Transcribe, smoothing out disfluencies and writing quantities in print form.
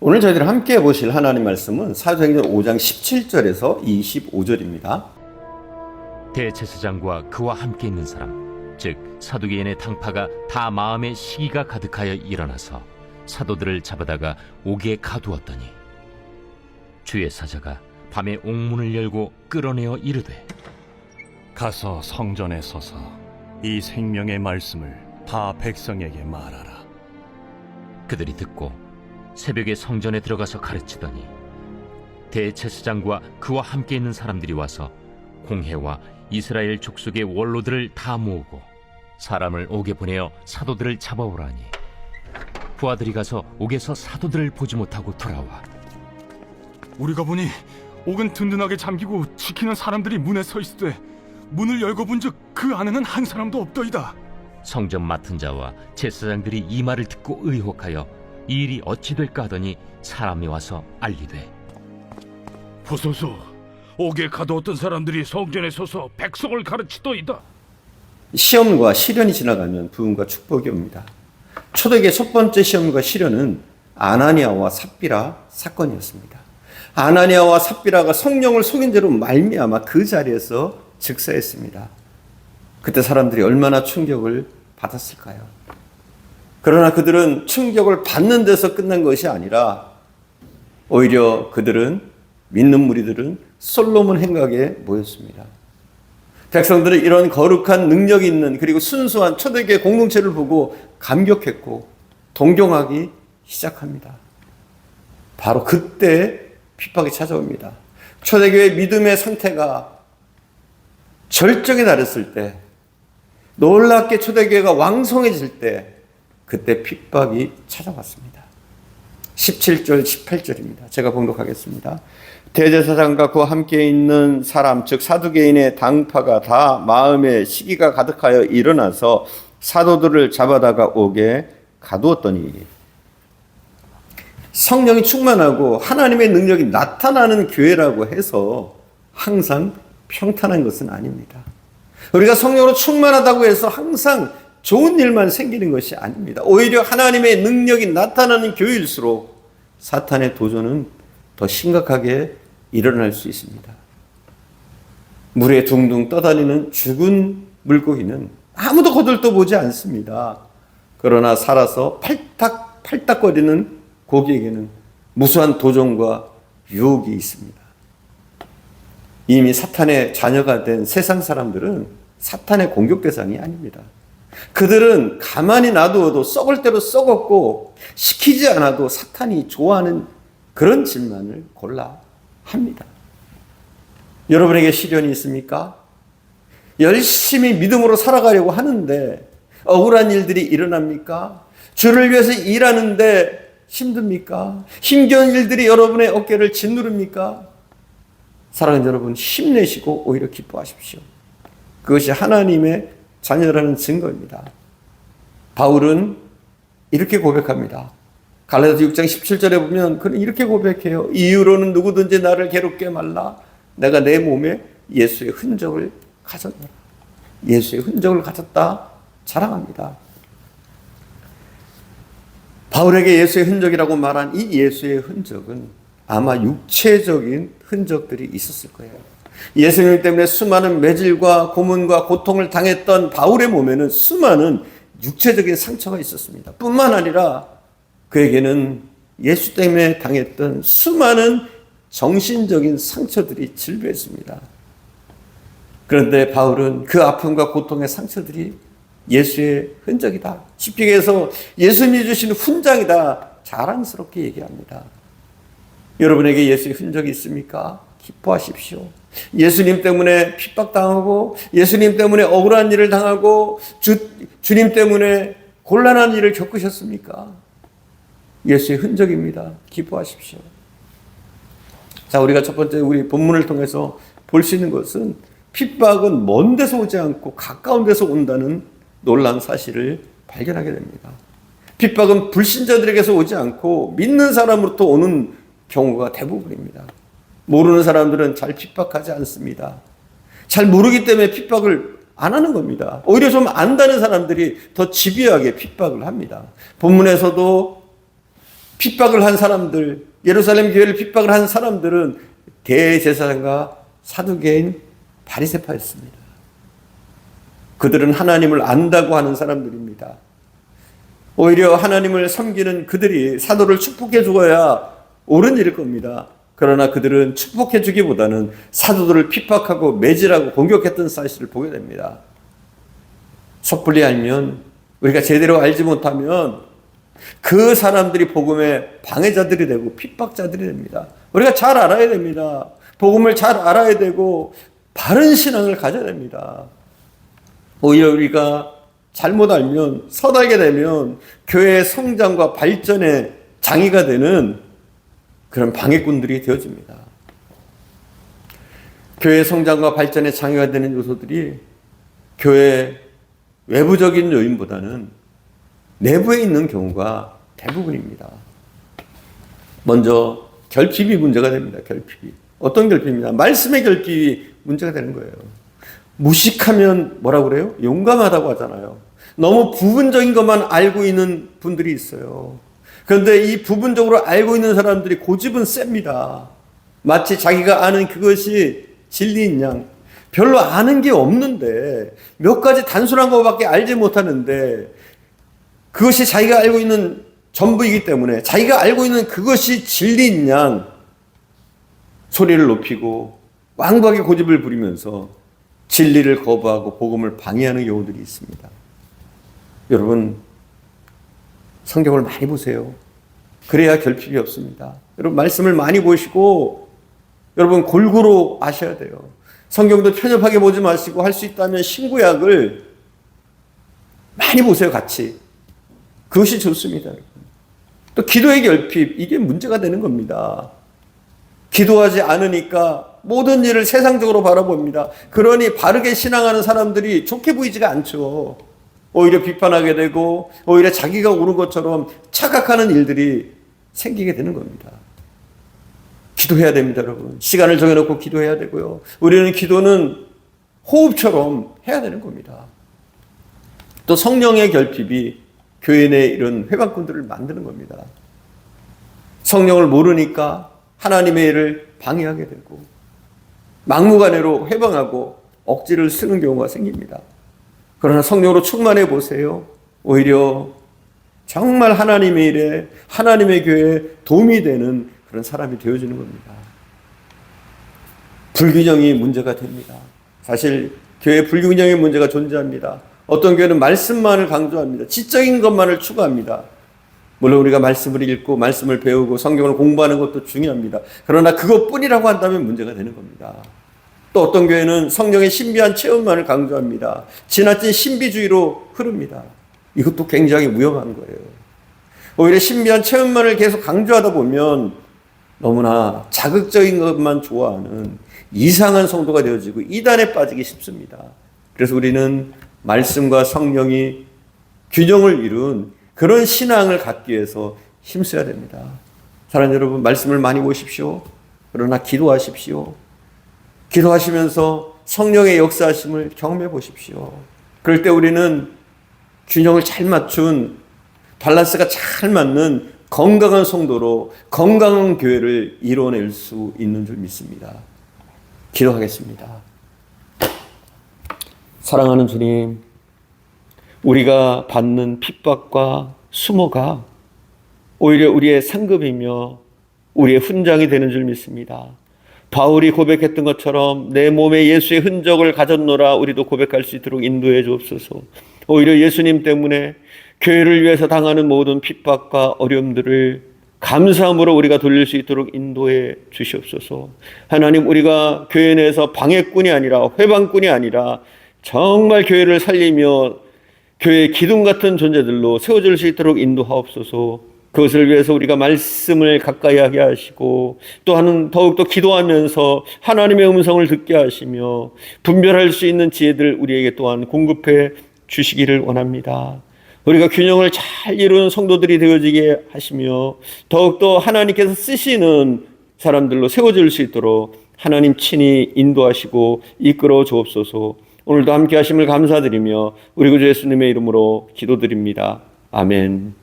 오늘 저희들이 함께 보실 하나님 말씀은 사도행전 5장 17절에서 25절입니다. 대제사장과 그와 함께 있는 사람, 즉 사두개인의 당파가 다 마음에 시기가 가득하여 일어나서 사도들을 잡아다가 옥에 가두었더니 주의 사자가 밤에 옥문을 열고 끌어내어 이르되, 가서 성전에 서서 이 생명의 말씀을 다 백성에게 말하라. 그들이 듣고 새벽에 성전에 들어가서 가르치더니 대제사장과 그와 함께 있는 사람들이 와서 공회와 이스라엘 족속의 원로들을 다 모으고 사람을 옥에 보내어 사도들을 잡아오라니, 부하들이 가서 옥에서 사도들을 보지 못하고 돌아와 우리가 보니 옥은 든든하게 잠기고 지키는 사람들이 문에 서 있으되 문을 열고 본즉 그 안에는 한 사람도 없더이다. 성전 맡은 자와 제사장들이 이 말을 듣고 의혹하여 이 일이 어찌 될까 하더니 사람이 와서 알리되, 보소서, 옥에 가두었던 사람들이 성전에 서서 백성을 가르치더이다. 시험과 시련이 지나가면 부흥과 축복이 옵니다. 초대교회 첫 번째 시험과 시련은 아나니아와 삽비라 사건이었습니다. 아나니아와 삽비라가 성령을 속인 대로 말미암아 그 자리에서 즉사했습니다. 그때 사람들이 얼마나 충격을 받았을까요? 그러나 그들은 충격을 받는 데서 끝난 것이 아니라 오히려 그들은, 믿는 무리들은 솔로몬 행각에 모였습니다. 백성들은 이런 거룩한 능력이 있는, 그리고 순수한 초대교회 공동체를 보고 감격했고 동경하기 시작합니다. 바로 그때 핍박이 찾아옵니다. 초대교회의 믿음의 상태가 절정에 달했을 때, 놀랍게 초대교회가 왕성해질 때, 그때 핍박이 찾아왔습니다. 17절, 18절입니다. 제가 봉독하겠습니다. 대제사장과 그와 함께 있는 사람, 즉 사두개인의 당파가 다 마음에 시기가 가득하여 일어나서 사도들을 잡아다가 옥에 가두었더니, 성령이 충만하고 하나님의 능력이 나타나는 교회라고 해서 항상 평탄한 것은 아닙니다. 우리가 성령으로 충만하다고 해서 항상 좋은 일만 생기는 것이 아닙니다. 오히려 하나님의 능력이 나타나는 교회일수록 사탄의 도전은 더 심각하게 일어날 수 있습니다. 물에 둥둥 떠다니는 죽은 물고기는 아무도 거들떠보지 않습니다. 그러나 살아서 팔딱팔딱거리는 고기에게는 무수한 도전과 유혹이 있습니다. 이미 사탄의 자녀가 된 세상 사람들은 사탄의 공격 대상이 아닙니다. 그들은 가만히 놔두어도 썩을 대로 썩었고 시키지 않아도 사탄이 좋아하는 그런 짓만을 골라 합니다. 여러분에게 시련이 있습니까? 열심히 믿음으로 살아가려고 하는데 억울한 일들이 일어납니까? 주를 위해서 일하는데 힘듭니까? 힘겨운 일들이 여러분의 어깨를 짓누릅니까? 사랑하는 여러분, 힘내시고 오히려 기뻐하십시오. 그것이 하나님의 자녀라는 증거입니다. 바울은 이렇게 고백합니다. 갈라디아서 6장 17절에 보면 그는 이렇게 고백해요. 이유로는 누구든지 나를 괴롭게 말라. 내가 내 몸에 예수의 흔적을 가졌노라. 예수의 흔적을 가졌다 자랑합니다. 바울에게 예수의 흔적이라고 말한 이 예수의 흔적은 아마 육체적인 흔적들이 있었을 거예요. 예수님 때문에 수많은 매질과 고문과 고통을 당했던 바울의 몸에는 수많은 육체적인 상처가 있었습니다. 뿐만 아니라 그에게는 예수 때문에 당했던 수많은 정신적인 상처들이 질비했습니다. 그런데 바울은 그 아픔과 고통의 상처들이 예수의 흔적이다. 쉽게 얘기해서 예수님이 주신 훈장이다. 자랑스럽게 얘기합니다. 여러분에게 예수의 흔적이 있습니까? 기뻐하십시오. 예수님 때문에 핍박당하고 예수님 때문에 억울한 일을 당하고 주님 때문에 곤란한 일을 겪으셨습니까? 예수의 흔적입니다. 기뻐하십시오. 자, 우리가 첫 번째 우리 본문을 통해서 볼 수 있는 것은 핍박은 먼 데서 오지 않고 가까운 데서 온다는 놀라운 사실을 발견하게 됩니다. 핍박은 불신자들에게서 오지 않고 믿는 사람으로부터 오는 경우가 대부분입니다. 모르는 사람들은 잘 핍박하지 않습니다. 잘 모르기 때문에 핍박을 안 하는 겁니다. 오히려 좀 안다는 사람들이 더 집요하게 핍박을 합니다. 본문에서도 핍박을 한 사람들, 예루살렘 교회를 핍박을 한 사람들은 대제사장과 사두개인 바리새파였습니다. 그들은 하나님을 안다고 하는 사람들입니다. 오히려 하나님을 섬기는 그들이 사도를 축복해 주어야 옳은 일일 겁니다. 그러나 그들은 축복해 주기보다는 사도들을 핍박하고 매질하고 공격했던 사실을 보게 됩니다. 섣불리 알면, 우리가 제대로 알지 못하면 그 사람들이 복음의 방해자들이 되고 핍박자들이 됩니다. 우리가 잘 알아야 됩니다. 복음을 잘 알아야 되고 바른 신앙을 가져야 됩니다. 오히려 우리가 잘못 알면, 서달게 되면 교회의 성장과 발전에 장애가 되는 그런 방해꾼들이 되어집니다. 교회의 성장과 발전에 장애가 되는 요소들이 교회 외부적인 요인보다는 내부에 있는 경우가 대부분입니다. 먼저 결핍이 문제가 됩니다. 결핍이. 어떤 결핍입니다. 말씀의 결핍이 문제가 되는 거예요. 무식하면 뭐라고 그래요? 용감하다고 하잖아요. 너무 부분적인 것만 알고 있는 분들이 있어요. 그런데 이 부분적으로 알고 있는 사람들이 고집은 셉니다. 마치 자기가 아는 그것이 진리인 양. 별로 아는 게 없는데 몇 가지 단순한 것밖에 알지 못하는데 그것이 자기가 알고 있는 전부이기 때문에 자기가 알고 있는 그것이 진리인 양 소리를 높이고 왕박의 고집을 부리면서 진리를 거부하고 복음을 방해하는 경우들이 있습니다. 여러분, 성경을 많이 보세요. 그래야 결핍이 없습니다. 여러분, 말씀을 많이 보시고 여러분 골고루 아셔야 돼요. 성경도 편협하게 보지 마시고 할 수 있다면 신구약을 많이 보세요. 같이. 그것이 좋습니다. 또 기도의 결핍, 이게 문제가 되는 겁니다. 기도하지 않으니까 모든 일을 세상적으로 바라봅니다. 그러니 바르게 신앙하는 사람들이 좋게 보이지가 않죠. 오히려 비판하게 되고 오히려 자기가 옳은 것처럼 착각하는 일들이 생기게 되는 겁니다. 기도해야 됩니다, 여러분. 시간을 정해놓고 기도해야 되고요. 우리는 기도는 호흡처럼 해야 되는 겁니다. 또 성령의 결핍이 교회 내 이런 회방꾼들을 만드는 겁니다. 성령을 모르니까 하나님의 일을 방해하게 되고 막무가내로 회방하고 억지를 쓰는 경우가 생깁니다. 그러나 성령으로 충만해 보세요. 오히려 정말 하나님의 일에 하나님의 교회에 도움이 되는 그런 사람이 되어지는 겁니다. 불균형이 문제가 됩니다. 사실 교회에 불균형의 문제가 존재합니다. 어떤 교회는 말씀만을 강조합니다. 지적인 것만을 추구합니다. 물론 우리가 말씀을 읽고 말씀을 배우고 성경을 공부하는 것도 중요합니다. 그러나 그것뿐이라고 한다면 문제가 되는 겁니다. 또 어떤 교회는 성령의 신비한 체험만을 강조합니다. 지나친 신비주의로 흐릅니다. 이것도 굉장히 위험한 거예요. 오히려 신비한 체험만을 계속 강조하다 보면 너무나 자극적인 것만 좋아하는 이상한 성도가 되어지고 이단에 빠지기 쉽습니다. 그래서 우리는 말씀과 성령이 균형을 이룬 그런 신앙을 갖기 위해서 힘써야 됩니다. 사랑하는 여러분, 말씀을 많이 보십시오. 그러나 기도하십시오. 기도하시면서 성령의 역사하심을 경험해 보십시오. 그럴 때 우리는 균형을 잘 맞춘 밸런스가 잘 맞는 건강한 성도로 건강한 교회를 이뤄낼 수 있는 줄 믿습니다. 기도하겠습니다. 사랑하는 주님, 우리가 받는 핍박과 수모가 오히려 우리의 상급이며 우리의 훈장이 되는 줄 믿습니다. 바울이 고백했던 것처럼 내 몸에 예수의 흔적을 가졌노라 우리도 고백할 수 있도록 인도해 주옵소서. 오히려 예수님 때문에 교회를 위해서 당하는 모든 핍박과 어려움들을 감사함으로 우리가 돌릴 수 있도록 인도해 주시옵소서. 하나님, 우리가 교회 내에서 방해꾼이 아니라 회방꾼이 아니라 정말 교회를 살리며 교회의 기둥 같은 존재들로 세워질 수 있도록 인도하옵소서. 그것을 위해서 우리가 말씀을 가까이 하게 하시고 또한 더욱더 기도하면서 하나님의 음성을 듣게 하시며 분별할 수 있는 지혜들 우리에게 또한 공급해 주시기를 원합니다. 우리가 균형을 잘 이루는 성도들이 되어지게 하시며 더욱더 하나님께서 쓰시는 사람들로 세워질 수 있도록 하나님 친히 인도하시고 이끌어 주옵소서. 오늘도 함께 하심을 감사드리며 우리 구주 예수님의 이름으로 기도드립니다. 아멘.